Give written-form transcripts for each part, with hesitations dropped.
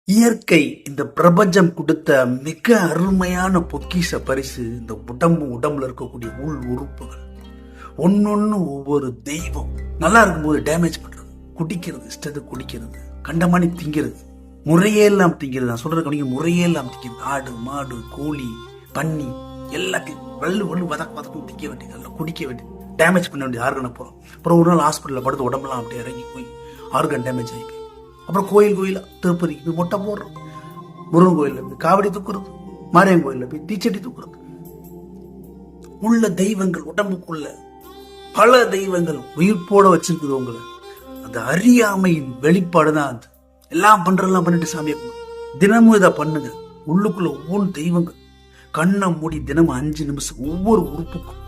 இயற்கை இந்த பிரபஞ்சம் கொடுத்த மிக அருமையான பொக்கிஷ பரிசு இந்த உடம்புல இருக்கக்கூடிய உள் உறுப்புகள். ஒன்னொன்னு ஒவ்வொரு தெய்வம். நல்லா இருக்கும்போது டேமேஜ் பண்றது, குடிக்கிறது, இஷ்டத்தை குடிக்கிறது, கண்டமானி திங்கிறது, முறையே எல்லாம் திங்கிறது. நான் சொல்றது கவனிங்க, முறையே எல்லாம் திங்கிறது. ஆடு, மாடு, கோழி, பன்னி எல்லாத்தையும் வல்லு வதக்கும் திங்க வேண்டியது, குடிக்க வேண்டியது, டேமேஜ் பண்ண வேண்டியது ஆர்கனை போறோம். அப்புறம் ஒரு நாள் ஹாஸ்பிட்டலில் படுத்து உடம்பெல்லாம் அப்படியே இறங்கி போய் ஆர்கன் டேமேஜ் ஆகி போய் அப்புறம் கோயிலா திருப்பதிக்கு போய் மொட்டை போடுறோம், முருகன் கோயிலில் போய் காவடி தூக்குறது, மாரியம்மன் கோயிலில் போய் தீச்சட்டி தூக்குறது. உள்ள தெய்வங்கள், உடம்புக்குள்ள பல தெய்வங்கள் உயிர்ப்போட வச்சிருக்குது உங்களை. அந்த அறியாமையின் வெளிப்பாடு தான் அது. எல்லாம் பண்ணிட்டு சாமியை தினமும் இதை பண்ணுங்க. உள்ளுக்குள்ள ஒவ்வொரு தெய்வங்கள் கண்ணை மூடி தினமும் 5 நிமிஷம் ஒவ்வொரு உறுப்புக்கும்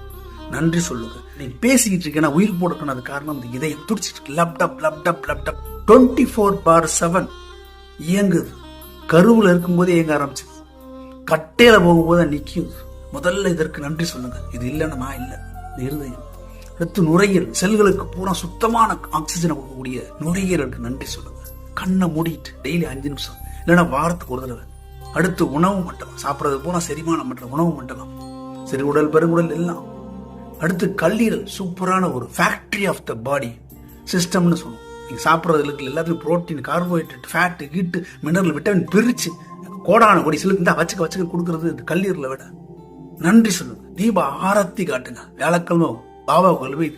நன்றி சொல்லுங்க. நீ பேசிக்கிட்டு இருக்கேன்னா உயிர் போடணும். அது காரணம் இந்த இதயம் துடிச்சிட்டு இருக்கு. லேப்டாப் 24/7 இயங்குது. கருவுல இருக்கும்போது இயங்க ஆரம்பிச்சது, கட்டையில போகும்போது நிற்கும். முதல்ல இதற்கு நன்றி சொல்லுங்க. இது இல்லைன்னா நான் இல்லை. இருதயம், அடுத்து நுரையீரல், செல்களுக்கு பூரா சுத்தமான ஆக்சிஜனை கொடுக்கக்கூடிய நுரையீரலுக்கு நன்றி சொல்லுங்க. கண்ணை மூடிட்டு டெய்லி 5 நிமிஷம், இல்லைன்னா வாரத்துக்கு ஒரு தடவை. அடுத்து உணவு மண்டலம், சாப்பிட்றது பூரா செரிமானம் பண்ற உணவு மண்டலம், சிறுகுடல், பெருங்குடல் எல்லாம். அடுத்து கல்லீரல், சூப்பரான ஒரு ஃபேக்டரி ஆஃப் த பாடி சிஸ்டம்னு சொல்லுவோம். நீங்கள் சாப்பிட்றதுக்கு எல்லாத்துலையும் protein, carbohydrate, fat, heat, mineral, vitamin பிரித்து கோடான கொடி சிலுக்கு தான் வச்சுக்க கொடுக்கறது இந்த கல்லீரலை விட. நன்றி சொல்லுங்க. தீப ஆரத்தி காட்டுங்க. வியாழக்கிழமை பாபா கோயில் போய்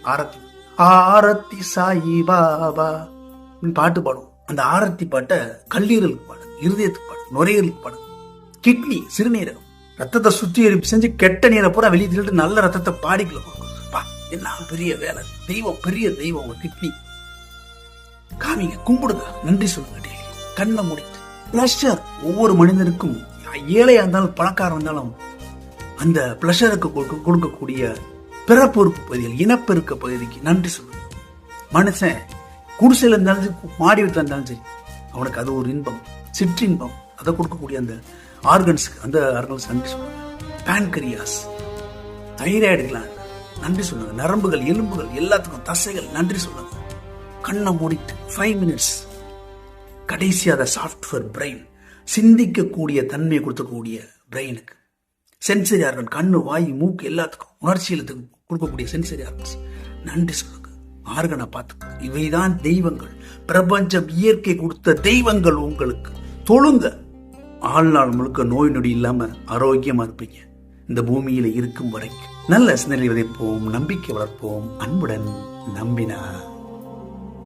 ஆரத்தி சாயி பாபா பாட்டு பாடும். அந்த ஆரத்தி பாட்டை கல்லீரலுக்கு பாடு, இருதயத்துக்கு பாடு, நுரையீரலுக்கு பாடு. கிட்னி, சிறுநீரகம், ரத்தத்தை சுத்திகரிப்பு செஞ்சு கெட்ட நீரை பூரா வெளியே தள்ளிட்டு நல்ல ரத்தத்தை பாடிக்கல. என்ன பெரிய வேலை. தெய்வம், பெரிய தெய்வம் உங்க கிட்னி. காமிங்க, கும்பிடுங்க, நன்றி சொல்லுங்க. டெய்லி கண்ணை முடித்து பிளஷர். ஒவ்வொரு மனிதனுக்கும், ஏழையா இருந்தாலும் பணக்காரன் இருந்தாலும், அந்த பிளஷருக்கு கொடுக்கக்கூடிய பிறப்பொறுப்பு பகுதிகள், இனப்பெருக்க பகுதிக்கு நன்றி சொல்லுங்க. மனுஷன் குடிசையில் இருந்தாலும் சரி, மாடி வீட்டில் இருந்தாலும் சரி, அவனுக்கு அது ஒரு இன்பம், சிற்றின்பம். அதை கொடுக்கக்கூடிய அந்த ஆர்கன்ஸுக்கு, அந்த ஆர்கன்ஸ் நன்றி சொல்லுங்க. பேன்கிரியாஸ், தைராய்டு கிளாண்ட் நன்றி சொல்லுங்க. நரம்புகள், எலும்புகள் எல்லாத்துக்கும், தசைகள் நன்றி சொல்லுங்க. கண்ணை மூடிட்டு 5 மினிட்ஸ். கடைசி அதை சாஃப்ட்வேர் பிரெயின், சிந்திக்கக்கூடிய தன்மையை கொடுக்கக்கூடிய பிரெயினுக்கு. சென்சரி ஆர்கன், கண்ணு, வாய், மூக்கு எல்லாத்துக்கும், உணர்ச்சியலுக்கு கொடுக்கக்கூடிய சென்சரி ஆர்கன்ஸ் நன்றி சொல்லுங்க. ஆர்கனை பார்த்து, இவைதான் தெய்வங்கள். பிரபஞ்சம், இயற்கை கொடுத்த தெய்வங்கள். உங்களுக்கு தொழுங்க. ஆழ்நாள் முழுக்க நோய் நொடி இல்லாம ஆரோக்கியமா இருப்பீங்க. இந்த பூமியில இருக்கும் வரைக்கும் நல்ல சிந்தனை விதைப்போம், நம்பிக்கை வளர்ப்போம். அன்புடன் நம்பினார்.